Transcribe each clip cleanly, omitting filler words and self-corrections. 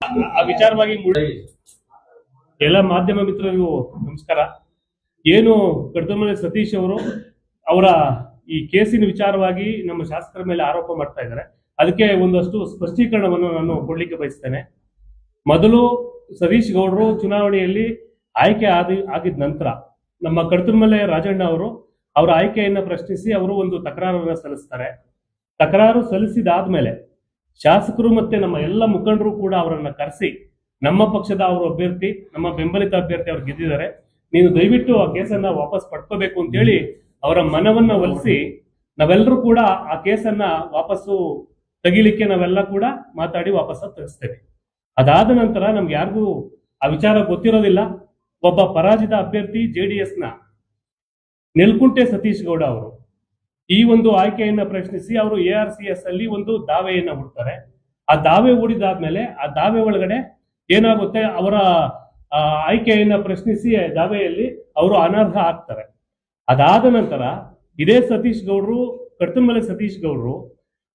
ಆ ವಿಚಾರವಾಗಿ ಎಲ್ಲ ಮಾಧ್ಯಮ ಮಿತ್ರರಿಗೂ ನಮಸ್ಕಾರ. ಏನು ಕಡತಮನೆ ಸತೀಶ್ ಅವರು ಅವರ ಈ ಕೇಸಿನ ವಿಚಾರವಾಗಿ ನಮ್ಮ ಶಾಸಕರ ಮೇಲೆ ಆರೋಪ ಮಾಡ್ತಾ ಇದ್ದಾರೆ. ಅದಕ್ಕೆ ಒಂದಷ್ಟು ಸ್ಪಷ್ಟೀಕರಣವನ್ನು ನಾನು ಕೊಡ್ಲಿಕ್ಕೆ ಬಯಸ್ತೇನೆ. ಮೊದಲು ಸತೀಶ್ ಗೌಡರು ಚುನಾವಣೆಯಲ್ಲಿ ಆಯ್ಕೆ ಆಗಿದ ನಂತರ ನಮ್ಮ ಕಡತಮಲೆ ರಾಜಣ್ಣ ಅವರು ಅವರ ಆಯ್ಕೆಯನ್ನ ಪ್ರಶ್ನಿಸಿ ಅವರು ಒಂದು ತಕರಾರನ್ನ ಸಲ್ಲಿಸ್ತಾರೆ. ತಕರಾರು ಸಲ್ಲಿಸಿದಾದ್ಮೇಲೆ ಶಾಸಕರು ಮತ್ತೆ ನಮ್ಮ ಎಲ್ಲ ಮುಖಂಡರು ಕೂಡ ಅವರನ್ನ ಕರೆಸಿ ನಮ್ಮ ಪಕ್ಷದ ಅವರು ಅಭ್ಯರ್ಥಿ, ನಮ್ಮ ಬೆಂಬಲಿತ ಅಭ್ಯರ್ಥಿ ಅವ್ರು ಗೆದ್ದಿದ್ದಾರೆ, ನೀನು ದಯವಿಟ್ಟು ಆ ಕೇಸನ್ನ ವಾಪಸ್ ಪಡ್ಕೋಬೇಕು ಅಂತೇಳಿ ಅವರ ಮನವನ್ನ ಒಲಿಸಿ ನಾವೆಲ್ಲರೂ ಕೂಡ ಆ ಕೇಸನ್ನ ವಾಪಸ್ಸು ತೆಗಿಲಿಕ್ಕೆ ನಾವೆಲ್ಲ ಕೂಡ ಮಾತಾಡಿ ವಾಪಸ್ ತೆಗೆಸ್ತೇವೆ. ಅದಾದ ನಂತರ ನಮ್ಗೆ ಯಾರಿಗೂ ಆ ವಿಚಾರ ಗೊತ್ತಿರೋದಿಲ್ಲ. ಒಬ್ಬ ಪರಾಜಿತ ಅಭ್ಯರ್ಥಿ JDS ನ ನೆಲ್ಕುಂಟೆ ಸತೀಶ್ ಗೌಡ ಅವರು ಈ ಒಂದು ಆಯ್ಕೆಯನ್ನ ಪ್ರಶ್ನಿಸಿ ಅವರು ARCS ಅಲ್ಲಿ ಒಂದು ದಾವೆಯನ್ನ ಹೂಡ್ತಾರೆ. ಆ ದಾವೆ ಹೂಡಿದಾದ್ಮೇಲೆ ಆ ದಾವೆ ಒಳಗಡೆ ಏನಾಗುತ್ತೆ, ಅವರ ಆಯ್ಕೆಯನ್ನ ಪ್ರಶ್ನಿಸಿ ದಾವೆಯಲ್ಲಿ ಅವರು ಅನರ್ಹ ಆಗ್ತಾರೆ. ಅದಾದ ನಂತರ ಇದೇ ಸತೀಶ್ ಗೌಡರು, ಕಡತಮಲೆ ಸತೀಶ್ ಗೌಡರು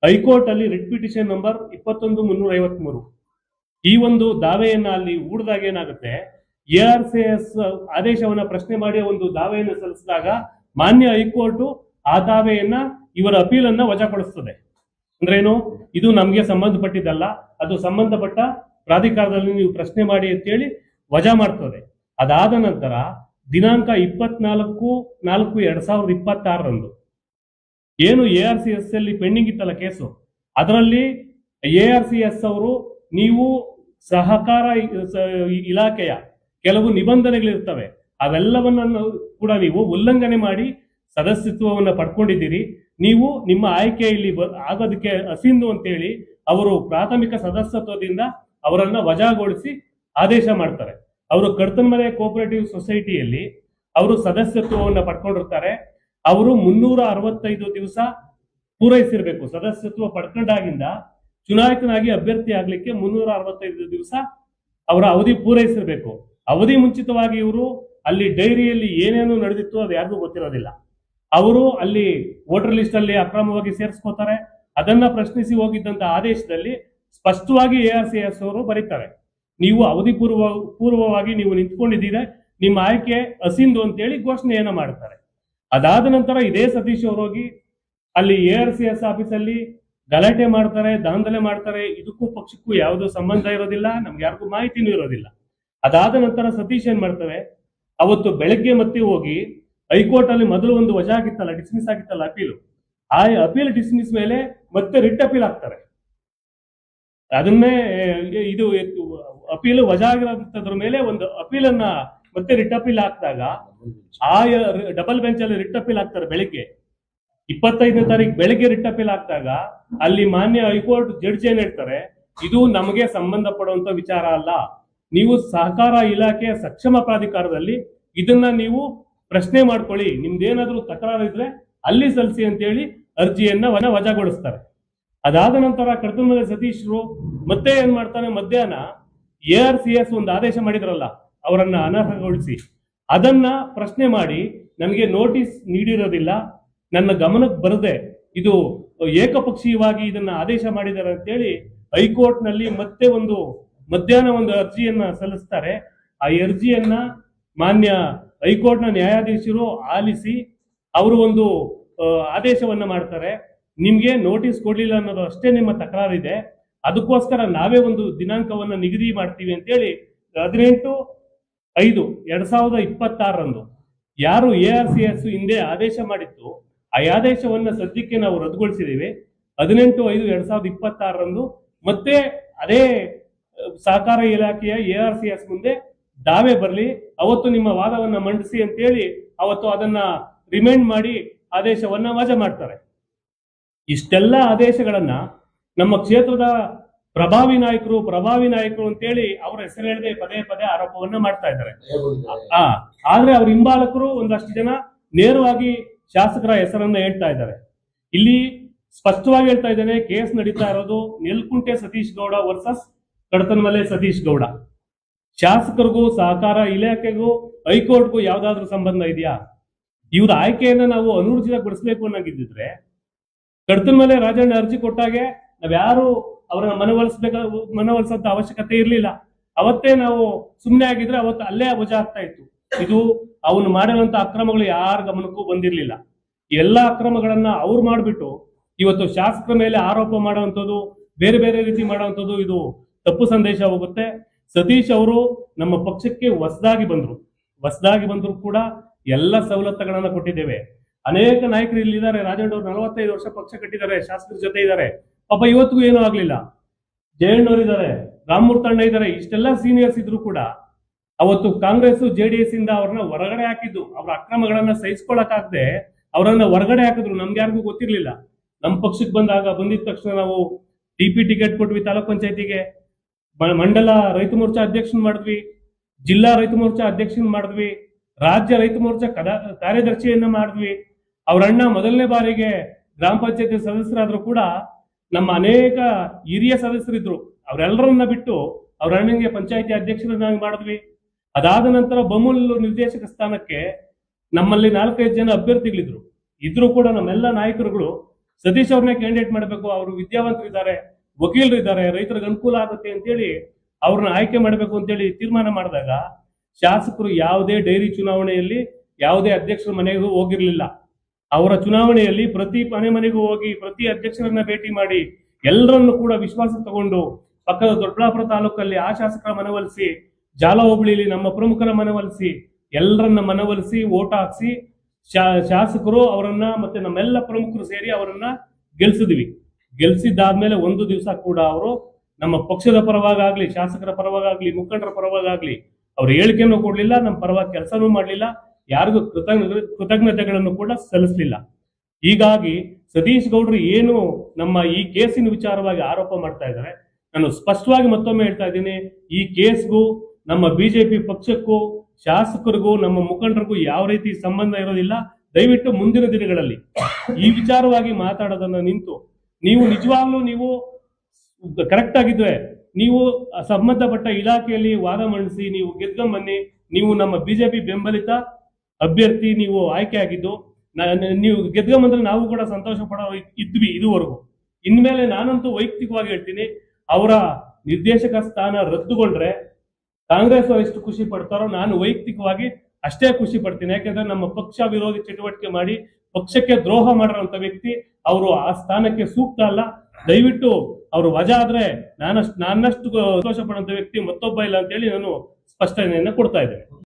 ಹೈಕೋರ್ಟ್ ಅಲ್ಲಿ ರಿಟ್ ಪಿಟಿಷನ್ ನಂಬರ್ 21353 ಈ ಒಂದು ದಾವೆಯನ್ನ ಅಲ್ಲಿ ಹೂಡಿದಾಗ ಏನಾಗುತ್ತೆ, ARCS ಆದೇಶವನ್ನ ಪ್ರಶ್ನೆ ಮಾಡಿ ಒಂದು ದಾವೆಯನ್ನು ಸಲ್ಲಿಸಿದಾಗ ಮಾನ್ಯ ಹೈಕೋರ್ಟ್ ಆ ದಾವೆಯನ್ನ ಇವರ ಅಪೀಲನ್ನ ವಜಾಗೊಳಿಸ್ತದೆ. ಅಂದ್ರೇನು, ಇದು ನಮ್ಗೆ ಸಂಬಂಧಪಟ್ಟಿದ್ದಲ್ಲ, ಅದು ಸಂಬಂಧಪಟ್ಟ ಪ್ರಾಧಿಕಾರದಲ್ಲಿ ನೀವು ಪ್ರಶ್ನೆ ಮಾಡಿ ಅಂತೇಳಿ ವಜಾ ಮಾಡ್ತದೆ. ಅದಾದ ನಂತರ ದಿನಾಂಕ 24/4/2026 ಏನು ARCS ಅಲ್ಲಿ ಪೆಂಡಿಂಗ್ ಇತ್ತಲ್ಲ ಕೇಸು, ಅದರಲ್ಲಿ ARCS ಅವರು ನೀವು ಸಹಕಾರ ಇಲಾಖೆಯ ಕೆಲವು ನಿಬಂಧನೆಗಳಿರ್ತವೆ, ಅವೆಲ್ಲವನ್ನ ಕೂಡ ನೀವು ಉಲ್ಲಂಘನೆ ಮಾಡಿ ಸದಸ್ಯತ್ವವನ್ನು ಪಡ್ಕೊಂಡಿದ್ದೀರಿ, ನೀವು ನಿಮ್ಮ ಆಯ್ಕೆಯಲ್ಲಿ ಆಗೋದಕ್ಕೆ ಅಸಿಂಧು ಅಂತೇಳಿ ಅವರು ಪ್ರಾಥಮಿಕ ಸದಸ್ಯತ್ವದಿಂದ ಅವರನ್ನ ವಜಾಗೊಳಿಸಿ ಆದೇಶ ಮಾಡ್ತಾರೆ. ಅವರು ಕಡತಮಲೆ ಕೋಆಪರೇಟಿವ್ ಸೊಸೈಟಿಯಲ್ಲಿ ಅವರು ಸದಸ್ಯತ್ವವನ್ನು ಪಡ್ಕೊಂಡಿರ್ತಾರೆ. ಅವರು 365 ದಿವಸ ಪೂರೈಸಿರ್ಬೇಕು. ಸದಸ್ಯತ್ವ ಪಡ್ಕೊಂಡಾಗಿಂದ ಚುನಾಯಿತನಾಗಿ ಅಭ್ಯರ್ಥಿ ಆಗ್ಲಿಕ್ಕೆ 365 ದಿವಸ ಅವರ ಅವಧಿ ಪೂರೈಸಿರ್ಬೇಕು. ಅವಧಿ ಮುಂಚಿತವಾಗಿ ಇವರು ಅಲ್ಲಿ ಡೈರಿಯಲ್ಲಿ ಏನೇನು ನಡೆದಿತ್ತು ಅದು ಯಾರಿಗೂ ಗೊತ್ತಿರೋದಿಲ್ಲ. ಅವರು ಅಲ್ಲಿ ವೋಟರ್ ಲಿಸ್ಟ್ ಅಲ್ಲಿ ಅಕ್ರಮವಾಗಿ ಸೇರಿಸ್ಕೋತಾರೆ. ಅದನ್ನ ಪ್ರಶ್ನಿಸಿ ಹೋಗಿದ್ದಂತ ಆದೇಶದಲ್ಲಿ ಸ್ಪಷ್ಟವಾಗಿ ARCS ಅವರು ಬರೀತಾರೆ, ನೀವು ಅವಧಿ ಪೂರ್ವವಾಗಿ ನೀವು ನಿಂತ್ಕೊಂಡಿದ್ದೀರಾ, ನಿಮ್ಮ ಆಯ್ಕೆ ಅಸಿಂಧು ಅಂತೇಳಿ ಘೋಷಣೆಯನ್ನ ಮಾಡ್ತಾರೆ. ಅದಾದ ನಂತರ ಇದೇ ಸತೀಶ್ ಅವರು ಹೋಗಿ ಅಲ್ಲಿ ARCS ಆಫೀಸಲ್ಲಿ ಗಲಾಟೆ ಮಾಡ್ತಾರೆ, ದಾಂಧಲೆ ಮಾಡ್ತಾರೆ. ಇದಕ್ಕೂ ಪಕ್ಷಕ್ಕೂ ಯಾವುದೋ ಸಂಬಂಧ ಇರೋದಿಲ್ಲ, ನಮ್ಗೆ ಯಾರಿಗೂ ಮಾಹಿತಿನೂ ಇರೋದಿಲ್ಲ. ಅದಾದ ನಂತರ ಸತೀಶ್ ಏನ್ ಮಾಡ್ತವೆ, ಅವತ್ತು ಬೆಳಗ್ಗೆ ಮತ್ತೆ ಹೋಗಿ ಹೈಕೋರ್ಟ್ ಅಲ್ಲಿ ಮೊದಲು ಒಂದು ವಜಾ ಆಗಿತ್ತಲ್ಲ, ಡಿಸ್ಮಿಸ್ ಆಗಿತ್ತಲ್ಲ ಅಪೀಲು, ಆ ಅಪೀಲ್ ಡಿಸ್ಮಿಸ್ ಮೇಲೆ ಮತ್ತೆ ರಿಟ್ ಅಪೀಲ್ ಆಗ್ತಾರೆ. ಅದನ್ನೇ ಇದು ಅಪೀಲ್ ವಜಾ ಆಗಿರೋದ್ರ ಮೇಲೆ ಒಂದು ಅಪೀಲನ್ನ ಮತ್ತೆ ರಿಟ್ ಅಪೀಲ್ ಹಾಕಿದಾಗ ಆ ಡಬಲ್ ಬೆಂಚ್ ಅಲ್ಲಿ ರಿಟ್ ಅಪೀಲ್ ಹಾಕ್ತಾರೆ. ಬೆಳಿಗ್ಗೆ 25ನೇ ತಾರೀಕು ಬೆಳಿಗ್ಗೆ ರಿಟ್ ಅಪೀಲ್ ಹಾಕಿದಾಗ ಅಲ್ಲಿ ಮಾನ್ಯ ಹೈಕೋರ್ಟ್ ಜಡ್ಜ್ ಏನ್ ಹೇಳ್ತಾರೆ, ಇದು ನಮಗೆ ಸಂಬಂಧಪಡುವಂತ ವಿಚಾರ ಅಲ್ಲ, ನೀವು ಸಹಕಾರ ಇಲಾಖೆಯ ಸಕ್ಷಮ ಪ್ರಾಧಿಕಾರದಲ್ಲಿ ಇದನ್ನ ನೀವು ಪ್ರಶ್ನೆ ಮಾಡ್ಕೊಳ್ಳಿ, ನಿಮ್ದೇನಾದ್ರೂ ತಕರಾರು ಇದ್ರೆ ಅಲ್ಲಿ ಸಲ್ಲಿಸಿ ಅಂತೇಳಿ ಅರ್ಜಿಯನ್ನ ವಜಾಗೊಳಿಸ್ತಾರೆ. ಅದಾದ ನಂತರ ಕಡತಮಲೆ ಸತೀಶ್ರು ಮತ್ತೆ ಏನ್ ಮಾಡ್ತಾನೆ, ಮಧ್ಯಾಹ್ನ ARCS ಒಂದು ಆದೇಶ ಮಾಡಿದ್ರಲ್ಲ ಅವರನ್ನ ಅನರ್ಹಗೊಳಿಸಿ, ಅದನ್ನ ಪ್ರಶ್ನೆ ಮಾಡಿ ನನಗೆ ನೋಟಿಸ್ ನೀಡಿರೋದಿಲ್ಲ, ನನ್ನ ಗಮನಕ್ಕೆ ಬರದೆ ಇದು ಏಕಪಕ್ಷೀಯವಾಗಿ ಇದನ್ನ ಆದೇಶ ಮಾಡಿದ್ದಾರೆ ಅಂತೇಳಿ ಹೈಕೋರ್ಟ್ ನಲ್ಲಿ ಮತ್ತೆ ಒಂದು ಮಧ್ಯಾಹ್ನ ಒಂದು ಅರ್ಜಿಯನ್ನ ಸಲ್ಲಿಸ್ತಾರೆ. ಆ ಅರ್ಜಿಯನ್ನ ಮಾನ್ಯ ಹೈಕೋರ್ಟ್ ನ ನ್ಯಾಯಾಧೀಶರು ಆಲಿಸಿ ಅವರು ಒಂದು ಆದೇಶವನ್ನ ಮಾಡ್ತಾರೆ, ನಿಮ್ಗೆ ನೋಟಿಸ್ ಕೊಡ್ಲಿಲ್ಲ ಅನ್ನೋದು ಅಷ್ಟೇ ನಿಮ್ಮ ತಕರಾರಿದೆ, ಅದಕ್ಕೋಸ್ಕರ ನಾವೇ ಒಂದು ದಿನಾಂಕವನ್ನ ನಿಗದಿ ಮಾಡ್ತೀವಿ ಅಂತೇಳಿ 18/5/2026 ಯಾರು ARCS ಹಿಂದೆ ಆದೇಶ ಮಾಡಿತ್ತು ಆ ಆದೇಶವನ್ನ ಸದ್ಯಕ್ಕೆ ನಾವು ರದ್ದುಗೊಳಿಸಿದ್ದೀವಿ. 18/5/2026 ಮತ್ತೆ ಅದೇ ಸಹಕಾರ ಇಲಾಖೆಯ ARCS ಮುಂದೆ ದಾವೆ ಬರಲಿ, ಅವತ್ತು ನಿಮ್ಮ ವಾದವನ್ನ ಮಂಡಿಸಿ ಅಂತೇಳಿ ಅವತ್ತು ಅದನ್ನ ರಿಮೈಂಡ್ ಮಾಡಿ ಆದೇಶವನ್ನ ವಜಾ ಮಾಡ್ತಾರೆ. ಇಷ್ಟೆಲ್ಲ ಆದೇಶಗಳನ್ನ ನಮ್ಮ ಕ್ಷೇತ್ರದ ಪ್ರಭಾವಿ ನಾಯಕರು ಅಂತೇಳಿ ಅವರ ಹೆಸರು ಹೇಳದೆ ಪದೇ ಪದೇ ಆರೋಪವನ್ನ ಮಾಡ್ತಾ ಇದ್ದಾರೆ. ಆದ್ರೆ ಅವ್ರ ಹಿಂಬಾಲಕರು ಒಂದಷ್ಟು ಜನ ನೇರವಾಗಿ ಶಾಸಕರ ಹೆಸರನ್ನ ಹೇಳ್ತಾ ಇದ್ದಾರೆ. ಇಲ್ಲಿ ಸ್ಪಷ್ಟವಾಗಿ ಹೇಳ್ತಾ ಇದ್ದೇನೆ, ಕೇಸ್ ನಡೀತಾ ಇರೋದು ನೆಲ್ಕುಂಟೆ ಸತೀಶ್ ಗೌಡ ವರ್ಸಸ್ ಕಡತಮಲೆ ಸತೀಶ್ ಗೌಡ. ಶಾಸಕರಿಗೂ ಸಹಕಾರ ಇಲಾಖೆಗೂ ಹೈಕೋರ್ಟ್ಗೂ ಯಾವ್ದಾದ್ರು ಸಂಬಂಧ ಇದೆಯಾ? ಇವ್ರ ಆಯ್ಕೆಯನ್ನ ನಾವು ಅನೂರ್ಜಿತಗೊಳಿಸಬೇಕು ಅನ್ನೋಗಿದ್ದಿದ್ರೆ ಕಡತಮಲೆ ರಾಜಣ್ಣ ಅರ್ಜಿ ಕೊಟ್ಟಾಗೆ ನಾವ್ಯಾರು ಅವರನ್ನ ಮನವೊಲಿಸಂತ ಅವಶ್ಯಕತೆ ಇರಲಿಲ್ಲ. ಅವತ್ತೇ ನಾವು ಸುಮ್ಮನೆ ಆಗಿದ್ರೆ ಅವತ್ತು ಅಲ್ಲೇ ವಜಾ ಆಗ್ತಾ ಇತ್ತು. ಇದು ಅವನು ಮಾಡಿರುವಂತ ಅಕ್ರಮಗಳು ಯಾರ ಗಮನಕ್ಕೂ ಬಂದಿರಲಿಲ್ಲ. ಎಲ್ಲಾ ಅಕ್ರಮಗಳನ್ನ ಅವ್ರು ಮಾಡ್ಬಿಟ್ಟು ಇವತ್ತು ಶಾಸಕರ ಮೇಲೆ ಆರೋಪ ಮಾಡುವಂಥದ್ದು, ಬೇರೆ ಬೇರೆ ರೀತಿ ಮಾಡುವಂಥದ್ದು, ಇದು ತಪ್ಪು ಸಂದೇಶ ಹೋಗುತ್ತೆ. ಸತೀಶ್ ಅವರು ನಮ್ಮ ಪಕ್ಷಕ್ಕೆ ಹೊಸದಾಗಿ ಬಂದ್ರು ಕೂಡ ಎಲ್ಲ ಸವಲತ್ತುಗಳನ್ನ ಕೊಟ್ಟಿದ್ದೇವೆ. ಅನೇಕ ನಾಯಕರು ಇಲ್ಲಿದ್ದಾರೆ. ರಾಜಣ್ಣ ಅವರು 45 ವರ್ಷ ಪಕ್ಷ ಕಟ್ಟಿದ್ದಾರೆ, ಶಾಸಕರ ಜೊತೆ ಇದ್ದಾರೆ. ಪಾಪ ಇವತ್ತಿಗೂ ಏನೂ ಆಗ್ಲಿಲ್ಲ. ಜಯಣ್ಣವ್ರು ಇದ್ದಾರೆ, ರಾಮಮೂರ್ತಣ್ಣ ಇದ್ದಾರೆ. ಇಷ್ಟೆಲ್ಲ ಸೀನಿಯರ್ಸ್ ಇದ್ರು ಕೂಡ ಅವತ್ತು ಕಾಂಗ್ರೆಸ್ JDS ಇಂದ ಅವ್ರನ್ನ ಹೊರಗಡೆ ಹಾಕಿದ್ದು, ಅವ್ರ ಅಕ್ರಮಗಳನ್ನ ಸಹಿಸ್ಕೊಳಕಾಗದೆ ಅವರನ್ನ ಹೊರಗಡೆ ಹಾಕಿದ್ರು. ನಮ್ಗೆ ಯಾರಿಗೂ ಗೊತ್ತಿರ್ಲಿಲ್ಲ. ನಮ್ಮ ಪಕ್ಷಕ್ಕೆ ಬಂದಿದ ತಕ್ಷಣ ನಾವು DP ಟಿಕೆಟ್ ಕೊಟ್ವಿ, ತಾಲೂಕ್ ಪಂಚಾಯತಿಗೆ ಮಂಡಲ ರೈತ ಮೋರ್ಚಾ ಅಧ್ಯಕ್ಷನ್ ಮಾಡಿದ್ವಿ, ಜಿಲ್ಲಾ ರೈತ ಮೋರ್ಚಾ ಅಧ್ಯಕ್ಷನ್ ಮಾಡಿದ್ವಿ, ರಾಜ್ಯ ರೈತ ಮೋರ್ಚಾ ಕಾರ್ಯದರ್ಶಿಯನ್ನ ಮಾಡಿದ್ವಿ. ಅವ್ರ ಅಣ್ಣ ಮೊದಲನೇ ಬಾರಿಗೆ ಗ್ರಾಮ ಪಂಚಾಯತಿ ಸದಸ್ಯರಾದ್ರೂ ಕೂಡ ನಮ್ಮ ಅನೇಕ ಹಿರಿಯ ಸದಸ್ಯರಿದ್ರು, ಅವರೆಲ್ಲರನ್ನ ಬಿಟ್ಟು ಅವ್ರ ಅಣ್ಣಂಗೆ ಪಂಚಾಯತಿ ಅಧ್ಯಕ್ಷರನ್ನಾಗಿ ಮಾಡಿದ್ವಿ. ಅದಾದ ನಂತರ ಬಮೂಲ್ ನಿರ್ದೇಶಕ ಸ್ಥಾನಕ್ಕೆ ನಮ್ಮಲ್ಲಿ 4-5 ಜನ ಅಭ್ಯರ್ಥಿಗಳಿದ್ರು. ಇದ್ರೂ ಕೂಡ ನಮ್ಮೆಲ್ಲ ನಾಯಕರುಗಳು ಸತೀಶ್ ಅವ್ರನ್ನೇ ಕ್ಯಾಂಡಿಡೇಟ್ ಮಾಡಬೇಕು, ಅವರು ವಿದ್ಯಾವಂತರಿದ್ದಾರೆ, ವಕೀಲರಿದ್ದಾರೆ, ರೈತರಿಗೆ ಅನುಕೂಲ ಆಗುತ್ತೆ ಅಂತೇಳಿ ಅವ್ರನ್ನ ಆಯ್ಕೆ ಮಾಡಬೇಕು ಅಂತೇಳಿ ತೀರ್ಮಾನ ಮಾಡಿದಾಗ ಶಾಸಕರು ಯಾವುದೇ ಡೈರಿ ಚುನಾವಣೆಯಲ್ಲಿ ಯಾವುದೇ ಅಧ್ಯಕ್ಷರ ಮನೆಗೂ ಹೋಗಿರ್ಲಿಲ್ಲ. ಅವರ ಚುನಾವಣೆಯಲ್ಲಿ ಪ್ರತಿ ಮನೆಗೂ ಹೋಗಿ ಪ್ರತಿ ಅಧ್ಯಕ್ಷರನ್ನ ಭೇಟಿ ಮಾಡಿ ಎಲ್ಲರನ್ನು ಕೂಡ ವಿಶ್ವಾಸ ತಗೊಂಡು ಪಕ್ಕದ ದೊಡ್ಡಬಳ್ಳಾಪುರ ತಾಲೂಕಲ್ಲಿ ಆ ಶಾಸಕರ ಮನವೊಲಿಸಿ, ಜಾಲ ಹೋಬಳಿಲಿ ನಮ್ಮ ಪ್ರಮುಖರ ಮನವೊಲಿಸಿ, ಎಲ್ಲರನ್ನ ಮನವೊಲಿಸಿ ಓಟ್ ಹಾಕ್ಸಿ ಶಾಸಕರು ಅವರನ್ನ ಮತ್ತೆ ನಮ್ಮೆಲ್ಲ ಪ್ರಮುಖರು ಸೇರಿ ಅವರನ್ನ ಗೆಲ್ಸಿದ್ದಾದ್ಮೇಲೆ ಒಂದು ದಿವಸ ಕೂಡ ಅವರು ನಮ್ಮ ಪಕ್ಷದ ಪರವಾಗಲಿ, ಶಾಸಕರ ಪರವಾಗಲಿ, ಮುಖಂಡರ ಪರವಾಗಲಿ ಅವ್ರ ಹೇಳಿಕೆಯನ್ನು ಕೊಡ್ಲಿಲ್ಲ, ನಮ್ಮ ಪರವಾಗಿ ಕೆಲಸನೂ ಮಾಡ್ಲಿಲ್ಲ, ಯಾರಿಗೂ ಕೃತಜ್ಞತೆಗಳನ್ನು ಕೂಡ ಸಲ್ಲಿಸಲಿಲ್ಲ. ಹೀಗಾಗಿ ಸತೀಶ್ ಗೌಡ್ರು ಏನು ನಮ್ಮ ಈ ಕೇಸಿನ ವಿಚಾರವಾಗಿ ಆರೋಪ ಮಾಡ್ತಾ ಇದ್ದಾರೆ, ನಾನು ಸ್ಪಷ್ಟವಾಗಿ ಮತ್ತೊಮ್ಮೆ ಹೇಳ್ತಾ ಇದ್ದೀನಿ, ಈ ಕೇಸ್ಗೂ ನಮ್ಮ ಬಿಜೆಪಿ ಪಕ್ಷಕ್ಕೂ ಶಾಸಕರಿಗೂ ನಮ್ಮ ಮುಖಂಡರಿಗೂ ಯಾವ ರೀತಿ ಸಂಬಂಧ ಇರೋದಿಲ್ಲ. ದಯವಿಟ್ಟು ಮುಂದಿನ ದಿನಗಳಲ್ಲಿ ಈ ವಿಚಾರವಾಗಿ ಮಾತಾಡೋದನ್ನ ನಿಂತು ನೀವು ನಿಜವಾಗ್ಲೂ ನೀವು ಕರೆಕ್ಟ್ ಆಗಿದ್ರೆ ನೀವು ಸಂಬಂಧಪಟ್ಟ ಇಲಾಖೆಯಲ್ಲಿ ವಾದ ಮಂಡಿಸಿ ನೀವು ಗೆದ್ಕೊಂಬನ್ನಿ. ನೀವು ನಮ್ಮ ಬಿಜೆಪಿ ಬೆಂಬಲಿತ ಅಭ್ಯರ್ಥಿ, ನೀವು ಆಯ್ಕೆ ಆಗಿದ್ದು ನೀವು ಗೆದ್ಕೊಂಬಂದ್ರೆ ನಾವು ಕೂಡ ಸಂತೋಷ ಪಡೋ ಇದ್ವಿ ಇದುವರೆಗೂ. ಇನ್ಮೇಲೆ ನಾನಂತೂ ವೈಯಕ್ತಿಕವಾಗಿ ಹೇಳ್ತೀನಿ, ಅವರ ನಿರ್ದೇಶಕ ಸ್ಥಾನ ರದ್ದುಗೊಂಡ್ರೆ ಕಾಂಗ್ರೆಸ್ ಅವರು ಎಷ್ಟು ಖುಷಿ ಪಡ್ತಾರೋ ನಾನು ವೈಯಕ್ತಿಕವಾಗಿ ಅಷ್ಟೇ ಖುಷಿ ಪಡ್ತೀನಿ. ಯಾಕಂದ್ರೆ ನಮ್ಮ ಪಕ್ಷ ವಿರೋಧಿ ಚಟುವಟಿಕೆ ಮಾಡಿ ಪಕ್ಷಕ್ಕೆ ದ್ರೋಹ ಮಾಡಿರುವಂತ ವ್ಯಕ್ತಿ, ಅವರು ಆ ಸ್ಥಾನಕ್ಕೆ ಸೂಕ್ತ ಅಲ್ಲ. ದಯವಿಟ್ಟು ಅವರು ವಜಾ ಆದ್ರೆ ನನ್ನಷ್ಟು ಸಂತೋಷ ಪಡುವಂತ ವ್ಯಕ್ತಿ ಮತ್ತೊಬ್ಬ ಇಲ್ಲ ಅಂತೇಳಿ ನಾನು ಸ್ಪಷ್ಟನೆಯನ್ನ ಕೊಡ್ತಾ ಇದ್ದೇನೆ.